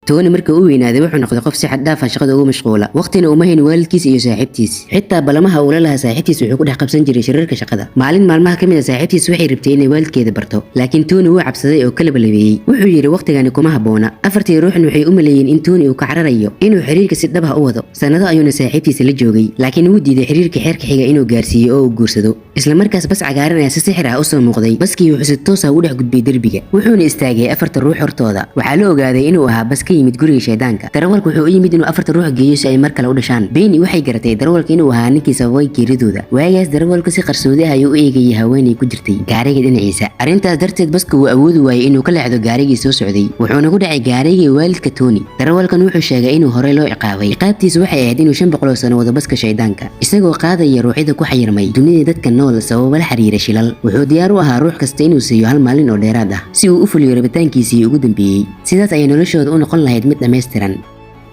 توني markii uu weynaaday wuxuu noqday qof si xad dhaaf ah shaqada ugu mashquula waqtina uma hayn waalidkiis iyo saaxiibtiis xitaa balamaha uu la lahaa saaxiibtiis wuxuu ku dhex qabsan jiray shirarka shaqada maalin maalmaha kamid ah saaxiibtiis waxay rabtay inay waalidkeeda barto laakiin Tony wuu cabsaday oo kala balabeeyay wuxuu yiri waqtigani kuma haboona afartii ruuxna waxay u maleeyeen in Tony uu ka cararayo inuu xiriirka si dhab ah u wado sanado ayuuna saaxiibtiis la joogay laakiin wuu diiday xiriirka xeerka xiga inuu gaarsiiyo oo uu guursado isla markaas bas cagaaran ayaa si sixir ah u soo muuqday baskii wuxuu si toos ah u dhex gudbay darbiga wuxuuna istaagay afarta ruux hortooda waxaa la ogaaday inuu ahaa bas ka yimid guriga shaydaanka darawalku wuxuu u yimid inuu afarta ruux geeyo si ay mar kale u dhashaan Benny waxay garatay darawalka inuu ahaa ninkii sababay geeridooda waagaas darawalku si qarsoodi ah ayuu u eegayay haweeney ku jirtay gaariga dhinaciisa arrintaas darteed baska uu awoodi waayay inuu ka leexdo gaarigii soo socday wuxuuna ku dhacay gaarigii waalidka Tony darawalkan wuxuu sheegay inuu hore loo ciqaabay ciqaabtiisu waxay ahayd inuu 500 sano wado baska shaydaanka isagoo qaadaya ruuxida ku xayirmay dunida dadka nool sabab la xiriira shilal wuxuu diyaar u ahaa ruux kasta inuu siiyo hal maalin oo dheeraad ah si uu u fuliyo rabitaankiisii ugu dambeeyay sidaas ay noloshooda u noqon lahayd mid dhameystiran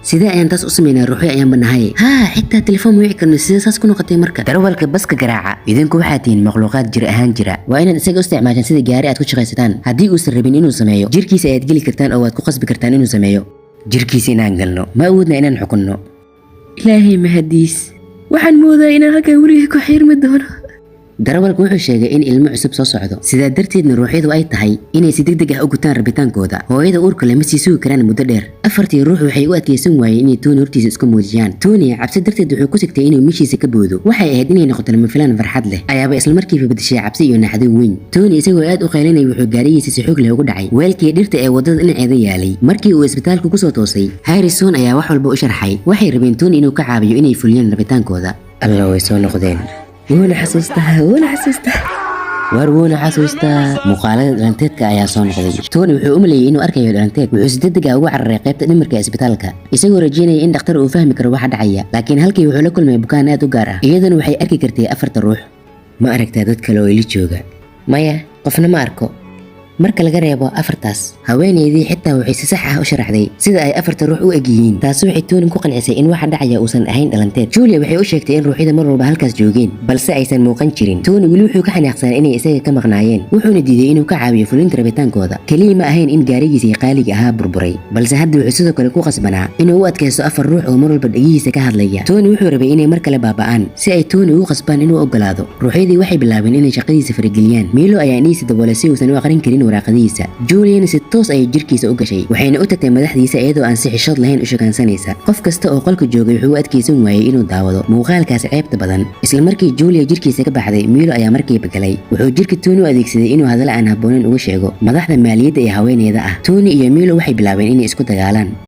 sida ayaan taas u sameynaa ruuxi ayaan banahay xitaa telefoon wici karno sida saas ku noqotay marka darawalka baska garaaca idinku waxaad tihiin makhluuqaad jir ahaan jira waa inaad isaga u isticmaashaan sida gaari aad ku shaqaysataan haddii uusan rabin inuu sameeyo jirkiisa ayaad geli kartaan oo waad ku qasbi kartaan inuu sameeyo jirkiisa inaan galno ma awoodna inaan xukunno ilaahay mahadiis waxaan moodaa inaan halkan weliga ku xirmi doono darawalku wuxuu sheegay in ilmo cusub soo socdo sidaa darteedna ruuxyadu ay tahay inay si degdeg ah u gutaan rabitaankooda hooyada uurka leh ma sii sugi karaan muddo dheer afartii ruux waxay u adkeysan waayeen inay Tony hortiisa isku muujiyaan Tony cabsi darteed wuxuu ku sigtay inuu mishiisa ka boodo waxay ahayd inay noqoto lama filaan farxad leh ayaaba isla markiiba bedeshay cabsi iyo naxdin weyn Tony isagoo aad u qaylinay wuxuu gaarigiisa si xoog leh ugu dhacay weelkii dhirta ee wadada dhinaceeda yaalay markii uu isbitaalka ku soo toosay Harrison ayaa wax walba u sharxay waxay rabeen Tony inuu ka caawiyo inay fuliyaan rabitaankooda alla way soo noqdeen وانا حسوستا مقالة دلانتيدka ayaa soo noqday Tony wuxuu u maleeyay inuu arkayo dhalanteed wuxuu si degdeg ah ugu cararay qaybta dhimirka isbitaalka isagoo rajeynaya in dhakhtar uu fahmi karo waxa dhacaya laakiin halkii wuxuu la kulmay bukaan aad u gaar ah iyadana waxay arki kartay afarta ruux ma aragtaa dad kale oo ila jooga maya qofna ma arko marka laga reebo afartaas haweeneydii xitaa waxay si sax ah u sharaxday sida ay afarta ruux u egyihiin taas waxay Tony ku qancisay in waxa dhacaya uusan ahayn dhalanteed Julia waxay u sheegtay in ruuxida mar walba halkaas joogeen balse aysan muuqan jirin Tony weli wuxuu ka xanaaqsanaa inay isaga ka maqnaayeen wuxuuna diiday inuu ka caawiyo fulinta rabitaankooda kaliya ma ahayn in gaarigiisa qaaliga ahaa burburay balse hadda wuxuu sidoo kale ku qasbanaa inuu u adkaysto afar ruux oo mar walba dhagihiisa ka hadlaya Tony wuxuu rabay inay mar kale baaba'aan si ay Tony ugu qasbaan inuu ogolaado ruuxidii waxay bilaabeen inay shaqadiisa farageliyaan Milo ayaa niisa daboolay si uusan u aqrin karin waraaqadiisa Julian si toos ay jirkiisa u gashay waxayna u tagtay madaxdiisa iyadoo aan si xishood lahayn u shaqaynsanaysa qof kasta oo qolka joogay wuxuu adkeysan waayay inuu daawado muuqaalkaas ceebta badan isla markii Julia jirkiisa ka baxday Milo ayaa markiiba galay wuxuu jirka Tony u adeegsaday inuu hadal aan habboonayn uga sheego madaxda maaliyadda ee haweeneyda ah Tony iyo Milo waxay bilaabeen inay isku dagaalaan